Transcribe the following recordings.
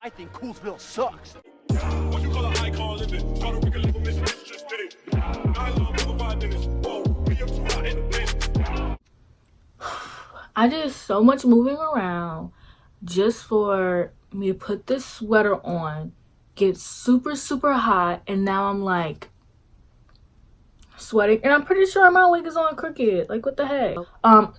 I think Coolsville sucks. What you call an icon living? Puerto Rican legal mistress just did it. 9 long over 5 minutes. Whoa, me up too hot in the bed. I did so much moving around just for me to put this sweater on, get super hot, and now I'm like sweating, and I'm pretty sure my wig is on crooked. Like, what the heck?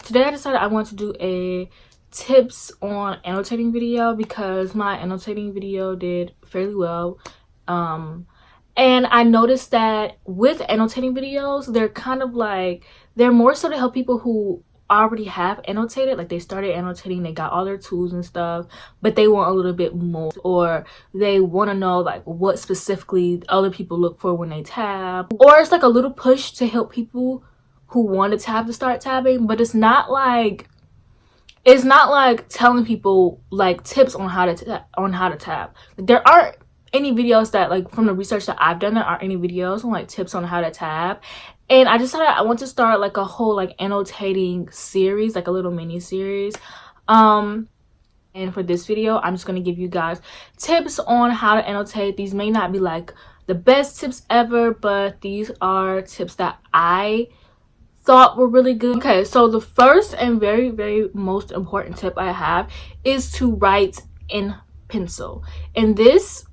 Today I decided I want to do a tips on annotating video because my annotating video did fairly well. And I noticed that with annotating videos, they're kind of like, they're more so to help people who already have annotated, like they started annotating, they got all their tools and stuff, but they want a little bit more, or they want to know like what specifically other people look for when they tab, or it's like a little push to help people who want to tab to start tabbing. But it's not like telling people like tips on how to tab. There aren't any videos that, like, from the research that I've done, there aren't any videos on like tips on how to tab. And I decided I want to start like a whole like annotating series, like a little mini series. And for this video, I'm just going to give you guys tips on how to annotate. These may not be like the best tips ever, but these are tips that I thought were really good. Okay, so the first and very most important tip I have is to write in pencil. And this,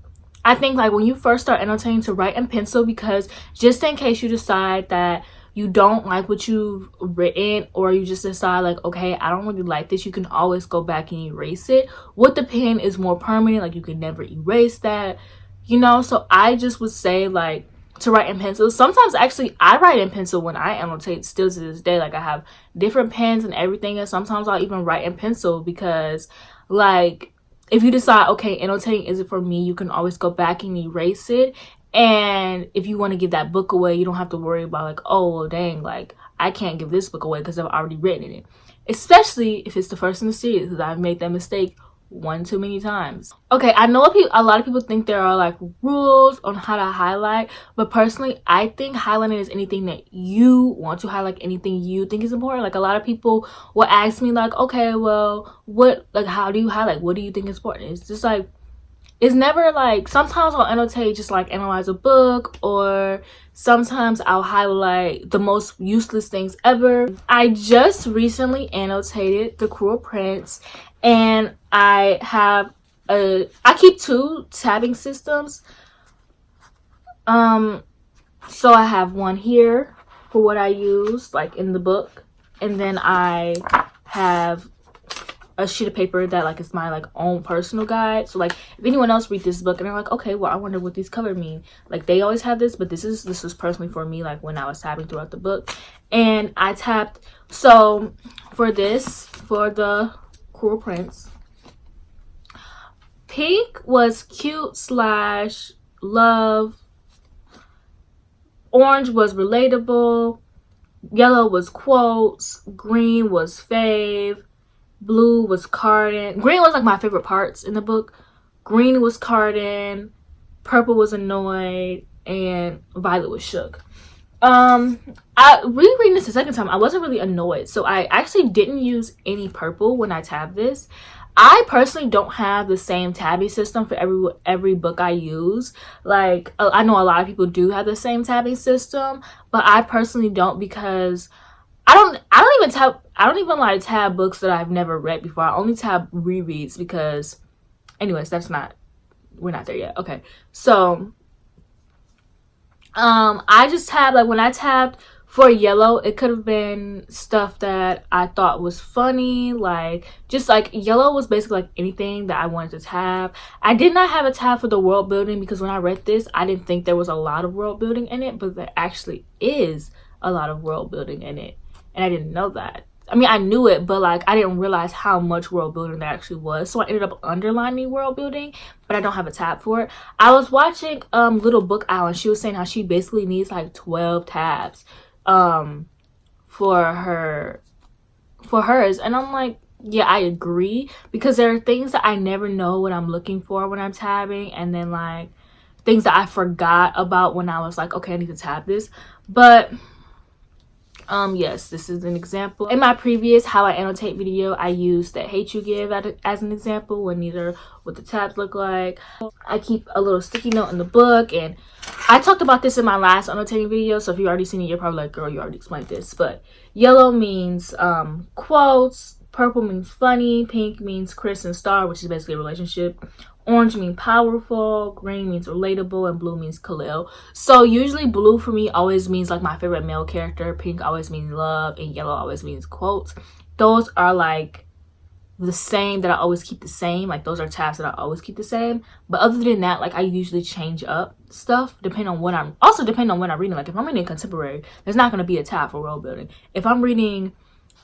I think, like when you first start annotating, to write in pencil, because just in case you decide that you don't like what you've written, or you just decide like, okay, I don't really like this, you can always go back and erase it. With the pen is more permanent, like you can never erase that, you know. So I just would say like to write in pencil. Sometimes actually I write in pencil when I annotate still to this day. Like I have different pens and everything, and sometimes I'll even write in pencil because, like, if you decide, okay, annotating isn't for me, you can always go back and erase it. And if you want to give that book away, you don't have to worry about like, oh, well, dang, like I can't give this book away because I've already written in it. Especially if it's the first in the series, because I've made that mistake one too many times. Okay, I know a lot of people think there are like rules on how to highlight, but personally I think highlighting is anything that you want to highlight, anything you think is important. Like a lot of people will ask me like, okay, well, what, like, how do you highlight, what do you think is important? It's just like, it's never like, sometimes I'll annotate just like analyze a book, or sometimes I'll highlight the most useless things ever. I just recently annotated The Cruel Prince, and I keep 2 tabbing systems. So I have one here for what I use like in the book, and then I have a sheet of paper that like is my like own personal guide. So like if anyone else read this book and they're like, okay, well, I wonder what these colors mean, like they always have this, but this was personally for me, like when I was tabbing throughout the book. And I tapped, so for the Cruel Prince, pink was cute / love, orange was relatable, yellow was quotes, green was fave, blue was Carden. Green was like my favorite parts in the book. Green was Carden, purple was annoyed, and violet was shook. I rereading this the second time, I wasn't really annoyed, so I actually didn't use any purple when I tabbed this. I personally don't have the same tabbing system for every book I use. Like I know a lot of people do have the same tabbing system, but I personally don't, because I don't even like tab books that I've never read before. I only tab rereads because, anyways, we're not there yet. Okay, so I just tabbed, like when I tabbed for yellow, it could have been stuff that I thought was funny, like just like yellow was basically like anything that I wanted to tab. I did not have a tab for the world building because when I read this, I didn't think there was a lot of world building in it, but there actually is a lot of world building in it. And I didn't know that. I mean, I knew it, but like I didn't realize how much world building there actually was. So I ended up underlining world building, but I don't have a tab for it. I was watching Little Book Island. She was saying how she basically needs like 12 tabs for hers. And I'm like, yeah, I agree, because there are things that I never know what I'm looking for when I'm tabbing, and then like things that I forgot about when I was like, okay, I need to tab this. But Yes, this is an example. In my previous how I annotate video, I used the hate you give as an example when these are what the tabs look like. I keep a little sticky note in the book, and I talked about this in my last annotating video, so if you've already seen it, you're probably like, girl, you already explained this. But yellow means quotes, purple means funny, pink means Chris and Star, which is basically a relationship. Orange means powerful, green means relatable, and blue means Khalil. So usually blue for me always means like my favorite male character, pink always means love, and yellow always means quotes. Those are like the same, that I always keep the same. Like those are tabs that I always keep the same. But other than that, like I usually change up stuff depending on what I'm reading. Like if I'm reading contemporary, there's not going to be a tab for world building. If I'm reading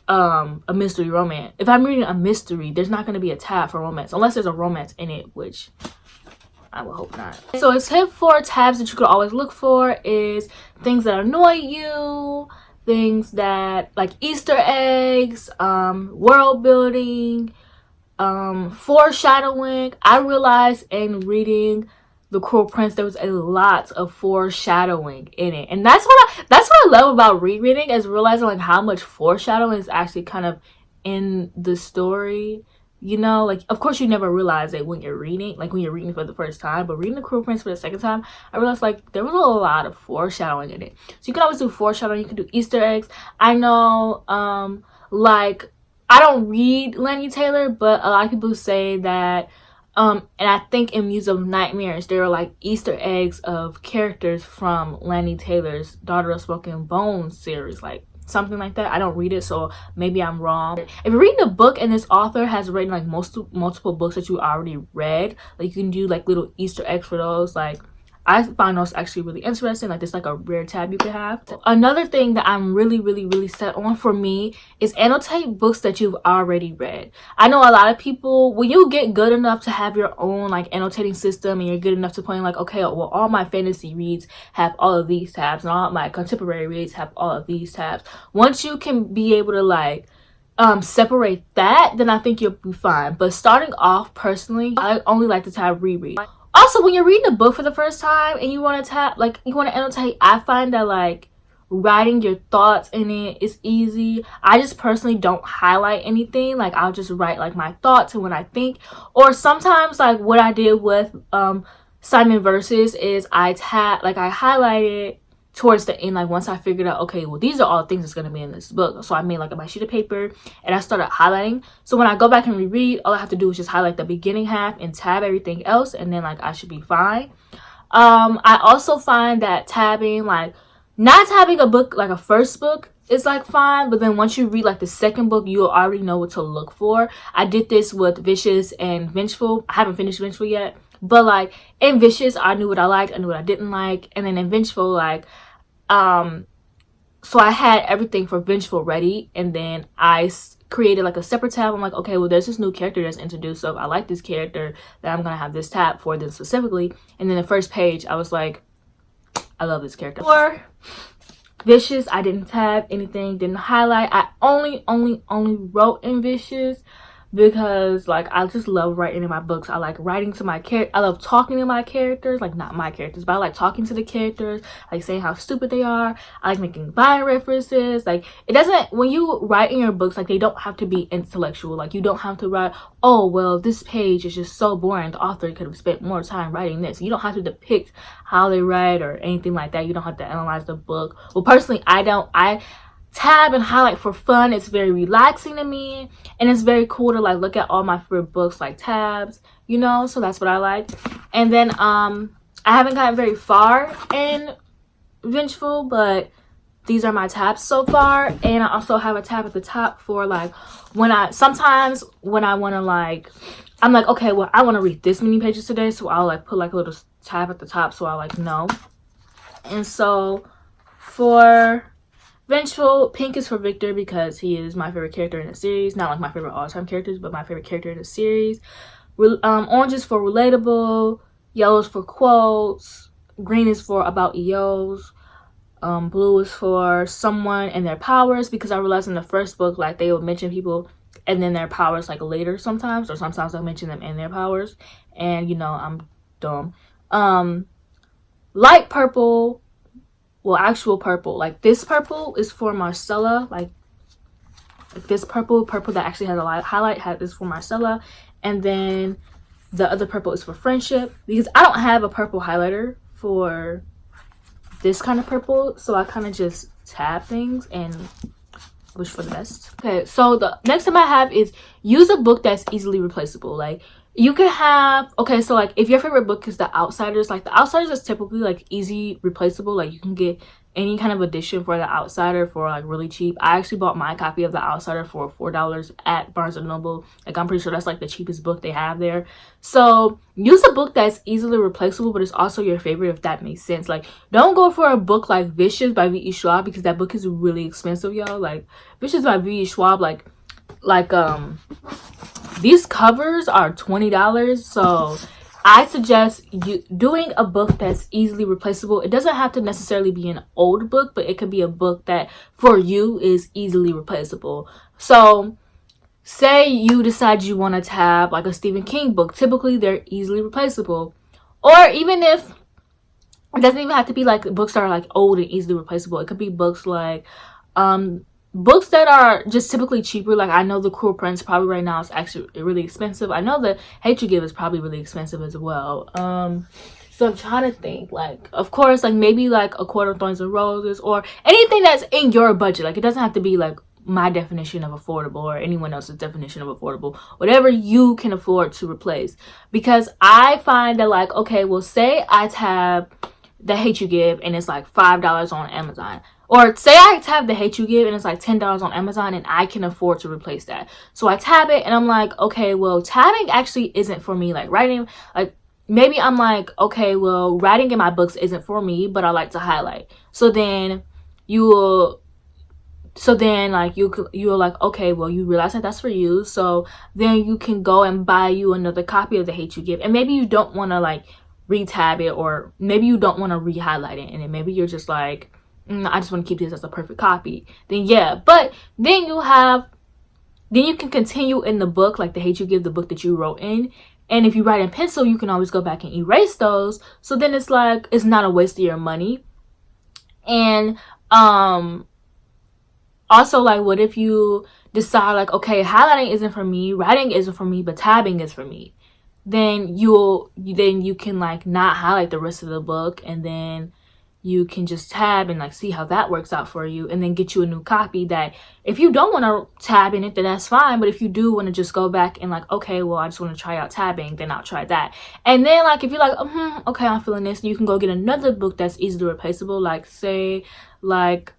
a mystery romance, if I'm reading a mystery, there's not going to be a tab for romance unless there's a romance in it, which I would hope not. So a tip for tabs that you could always look for is things that annoy you, things that like Easter eggs, world building, foreshadowing. I realized in reading The Cruel Prince there was a lot of foreshadowing in it, and that's what I love about rereading, is realizing like how much foreshadowing is actually kind of in the story. You know, like of course you never realize it when you're reading, like when you're reading for the first time, but reading The Cruel Prince for the second time, I realized like there was a lot of foreshadowing in it. So you can always do foreshadowing, you can do Easter eggs. I know like I don't read Lani Taylor, but a lot of people say that and I think in Muse of Nightmares there are like Easter eggs of characters from Lani Taylor's Daughter of Smoke and Bones series, like something like that. I don't read it, so maybe I'm wrong. If you're reading a book and this author has written like multiple books that you already read, like you can do like little Easter eggs for those. Like I find those actually really interesting. Like it's like a rare tab you could have. Another thing that I'm really set on for me is annotate books that you've already read. I know a lot of people, when you get good enough to have your own like annotating system and you're good enough to point like, okay, well all my fantasy reads have all of these tabs and all my contemporary reads have all of these tabs. Once you can be able to like separate that, then I think you'll be fine. But starting off, personally, I only like to tab reread. Also, when you're reading a book for the first time and you want to annotate, I find that like writing your thoughts in it is easy. I just personally don't highlight anything. Like I'll just write like my thoughts and what I think. Or sometimes like what I did with Simon Versus is I highlighted towards the end, like once I figured out, okay, well these are all things that's going to be in this book. So I made like my sheet of paper and I started highlighting. So when I go back and reread, all I have to do is just highlight the beginning half and tab everything else, and then like I should be fine. I also find that tabbing, like not tabbing a book like a first book is like fine, but then once you read like the second book, you'll already know what to look for. I did this with Vicious and Vengeful. I haven't finished Vengeful yet, but like in Vicious I knew what I liked, I knew what I didn't like, and then in Vengeful like so I had everything for Vengeful ready, and then I created like a separate tab. I'm like, okay, well there's this new character that's introduced, so if I like this character, then I'm gonna have this tab for them specifically. And then the first page I was like, I love this character. For Vicious, I didn't tab anything, didn't highlight. I only wrote in Vicious because like I just love writing in my books. I like writing to my character. I love talking to my characters, like not my characters, but I like talking to the characters, like saying how stupid they are. I like making bio references. Like it doesn't, when you write in your books, like they don't have to be intellectual. Like you don't have to write, oh well this page is just so boring, the author could have spent more time writing this. You don't have to depict how they write or anything like that. You don't have to analyze the book. Well personally I tab and highlight for fun. It's very relaxing to me, and it's very cool to like look at all my favorite books like tabs, you know. So that's what I like. And then I haven't gotten very far in Vengeful, but these are my tabs so far. And I also have a tab at the top for like sometimes when I want to like, I'm like, okay, well I want to read this many pages today, so I'll like put like a little tab at the top so I like know. And so for Vengeful, pink is for Victor because he is my favorite character in the series. Not like my favorite all-time characters, but my favorite character in the series. Orange is for relatable. Yellow is for quotes. Green is for about EOs. Blue is for someone and their powers, because I realized in the first book like they would mention people and then their powers like later sometimes, or sometimes they'll mention them and their powers, and you know I'm dumb. Light purple well, actual purple. Like this purple is for Marcella. Like this purple that actually has a lot of highlight is for Marcella. And then the other purple is for friendship, because I don't have a purple highlighter for this kind of purple. So I kind of just tab things and wish for the best. Okay, so the next tip I have is use a book that's easily replaceable. Like you can have, okay, so like if your favorite book is The Outsiders, like The Outsiders is typically like easy replaceable. Like you can get any kind of edition for The Outsider for like really cheap. I actually bought my copy of The Outsider for $4 at Barnes and Noble. Like I'm pretty sure that's like the cheapest book they have there. So use a book that's easily replaceable, but it's also your favorite, if that makes sense. Like don't go for a book like Vicious by V.E. Schwab, because that book is really expensive, y'all. Like Vicious by V.E. Schwab, like these covers are $20. So I suggest you doing a book that's easily replaceable. It doesn't have to necessarily be an old book, but it could be a book that for you is easily replaceable. So say you decide you want to tab like a Stephen King book. Typically they're easily replaceable. Or even if it doesn't even have to be like books that are like old and easily replaceable. It could be books like books that are just typically cheaper. Like I know The Cruel Prince probably right now is actually really expensive. I know The Hate You Give is probably really expensive as well. So I'm trying to think, like, of course, like maybe like A Court of Thorns and Roses, or anything that's in your budget. Like it doesn't have to be like my definition of affordable or anyone else's definition of affordable. Whatever you can afford to replace. Because I find that, like, okay, well, say I tab The Hate You Give and it's like $5 on Amazon. Or say I tab The Hate You Give and it's like $10 on Amazon, and I can afford to replace that. So I tab it and I'm like, okay, well, tabbing actually isn't for me. Like writing, like maybe I'm like, okay, well, writing in my books isn't for me, but I like to highlight. So then you're like, okay, well, you realize that that's for you. So then you can go and buy you another copy of The Hate You Give. And maybe you don't want to like re-tab it, or maybe you don't want to re-highlight it. And then maybe you're just like, I just want to keep this as a perfect copy. Then yeah, but then you can continue in the book, like The Hate You Give, the book that you wrote in. And if you write in pencil, you can always go back and erase those. So then it's like, it's not a waste of your money. And also, like, what if you decide like, okay, highlighting isn't for me, writing isn't for me, but tabbing is for me. Then you can like not highlight the rest of the book, and then you can just tab and like see how that works out for you, and then get you a new copy. That if you don't want to tab in it, then that's fine. But if you do want to just go back and like, okay, well, I just want to try out tabbing, then I'll try that. And then like if you're like, okay, I'm feeling this, you can go get another book that's easily replaceable. Like say like,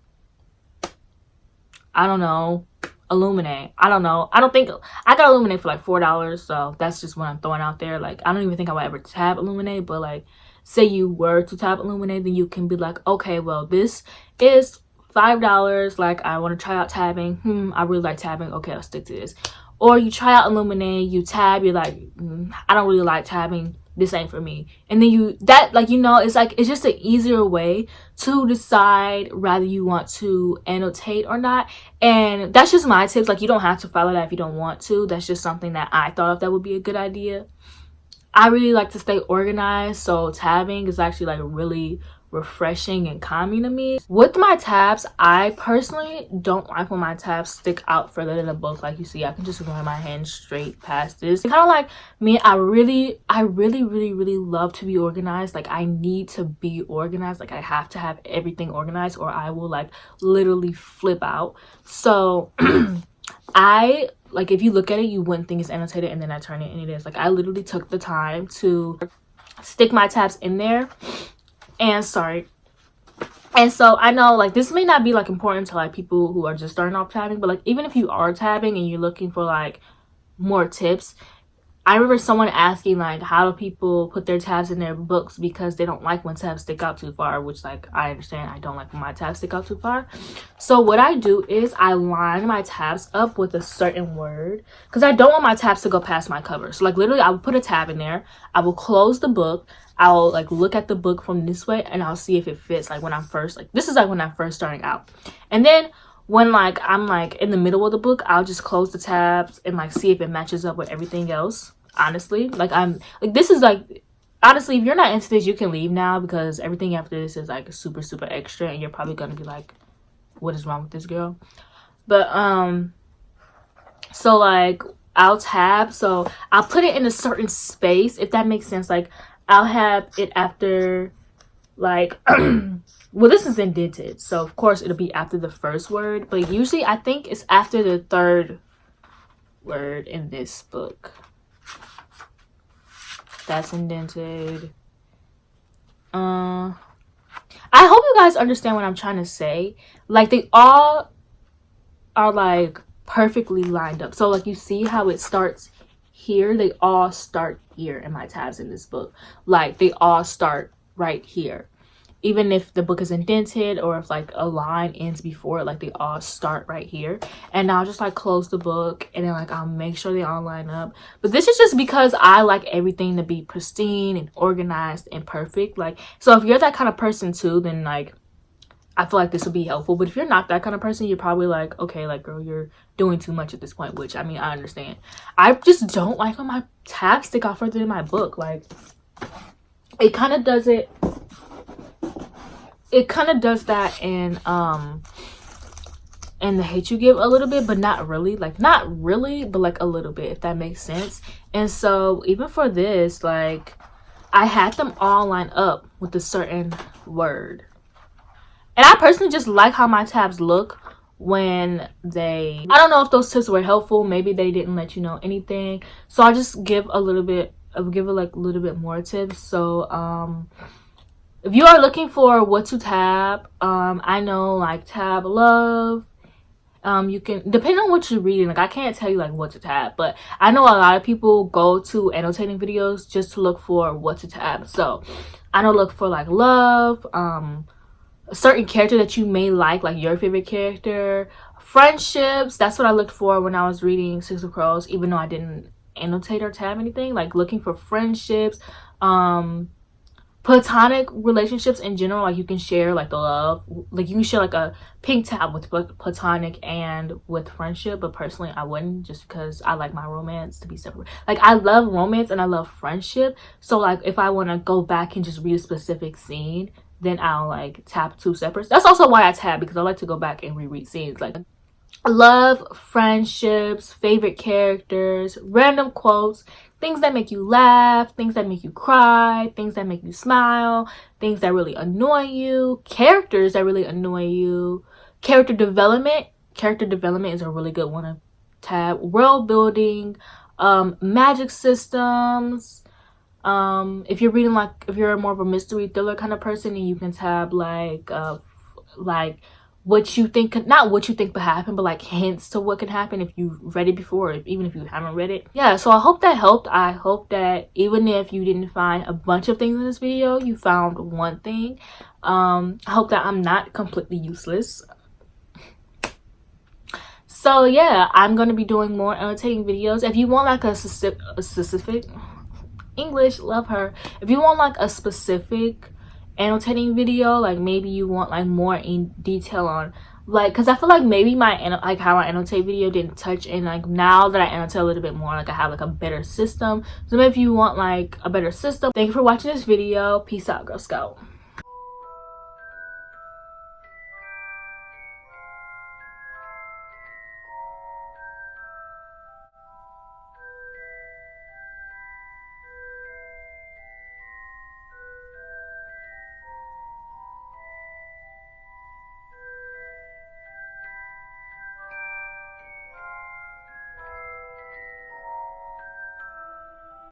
I don't know, Illuminate. I don't know. I don't think I got Illuminate for like $4. So that's just what I'm throwing out there. Like I don't even think I would ever tab Illuminate, but like say you were to tab Illuminate, then you can be like, okay, well, this is $5. Like I want to try out tabbing. I really like tabbing. Okay, I'll stick to this. Or you try out Illuminate, you tab, you're like, I don't really like tabbing. This ain't for me. And then it's like, it's just an easier way to decide whether you want to annotate or not. And that's just my tips. Like you don't have to follow that if you don't want to. That's just something that I thought of that would be a good idea. I really like to stay organized, so tabbing is actually like really refreshing and calming to me. With my tabs, I personally don't like when my tabs stick out further than the book. Like you see, I can just run my hand straight past this. Kind of like me, I really love to be organized. Like I need to be organized. Like I have to have everything organized, or I will like literally flip out. So like if you look at it, you wouldn't think it's annotated, and then I turn it and it is. Like I literally took the time to stick my tabs in there. And so I know like this may not be like important to like people who are just starting off tabbing, but like even if you are tabbing and you're looking for like more tips, I remember someone asking like, how do people put their tabs in their books because they don't like when tabs stick out too far, which like I understand. I don't like when my tabs stick out too far. So what I do is I line my tabs up with a certain word, because I don't want my tabs to go past my cover. So like literally I will put a tab in there, I will close the book, I'll like look at the book from this way, and I'll see if it fits. Like when I'm first, like this is like when I'm first starting out. And then when like I'm like in the middle of the book, I'll just close the tabs and like see if it matches up with everything else. Honestly, like I'm like, this is like honestly, if you're not into this, you can leave now, because everything after this is like super extra, and you're probably gonna be like, what is wrong with this girl? But so like I'll tab, so I'll put it in a certain space, if that makes sense. Like I'll have it after, like well, this is indented, so of course it'll be after the first word, but usually I think it's after the third word in this book. That's indented. I hope you guys understand what I'm trying to say. Like, they all are like perfectly lined up. So like, you see how it starts here? They all start here in my tabs in this book. Like, they all start right here. Even if the book is indented, or if like a line ends before it, like they all start right here. And I'll just like close the book, and then like I'll make sure they all line up. But this is just because I like everything to be pristine and organized and perfect. Like, so if you're that kind of person too, then like I feel like this will be helpful. But if you're not that kind of person, you're probably like, okay, like, girl, you're doing too much at this point, which I mean, I understand. I just don't like when my tabs stick out further than my book. Like, it kind of does it. It kind of does that in The Hate You Give a little bit, but not really. Like, not really, but like a little bit, if that makes sense. And so even for this, like, I had them all line up with a certain word. And I personally just like how my tabs look when they, I don't know if those tips were helpful. Maybe they didn't let you know anything. So I'll just give a little bit, give it like a little bit more tips. So if you are looking for what to tab, I know like tab love. You can, depending on what you're reading, like I can't tell you like what to tab, but I know a lot of people go to annotating videos just to look for what to tab. So I know, look for like love, a certain character that you may like your favorite character, friendships. That's what I looked for when I was reading Six of Crows, even though I didn't annotate or tab anything. Like looking for friendships, platonic relationships in general. Like you can share like the love, like you can share like a pink tab with platonic and with friendship, but personally I wouldn't, just because I like my romance to be separate. Like I love romance and I love friendship, so like if I want to go back and just read a specific scene, then I'll like tab two separate. That's also why I tab, because I like to go back and reread scenes. Like love, friendships, favorite characters, random quotes, things that make you laugh, things that make you cry, things that make you smile, things that really annoy you, characters that really annoy you, character development. Character development is a really good one to tab. World building, magic systems. If you're reading, like if you're more of a mystery thriller kind of person, then you can tab like what you think, not what you think will happen, but like hints to what can happen if you've read it before, even if you haven't read it. Yeah, so I hope that helped. I hope that even if you didn't find a bunch of things in this video, you found one thing. I hope that I'm not completely useless. So yeah, I'm gonna be doing more annotating videos. If you want like a specific English, love her. If you want like a specific annotating video, like maybe you want like more in detail on, like, because I feel like maybe my like how I annotate video didn't touch, and like now that I annotate a little bit more, like I have like a better system. So maybe if you want like a better system. Thank you for watching this video. Peace out, girl scout.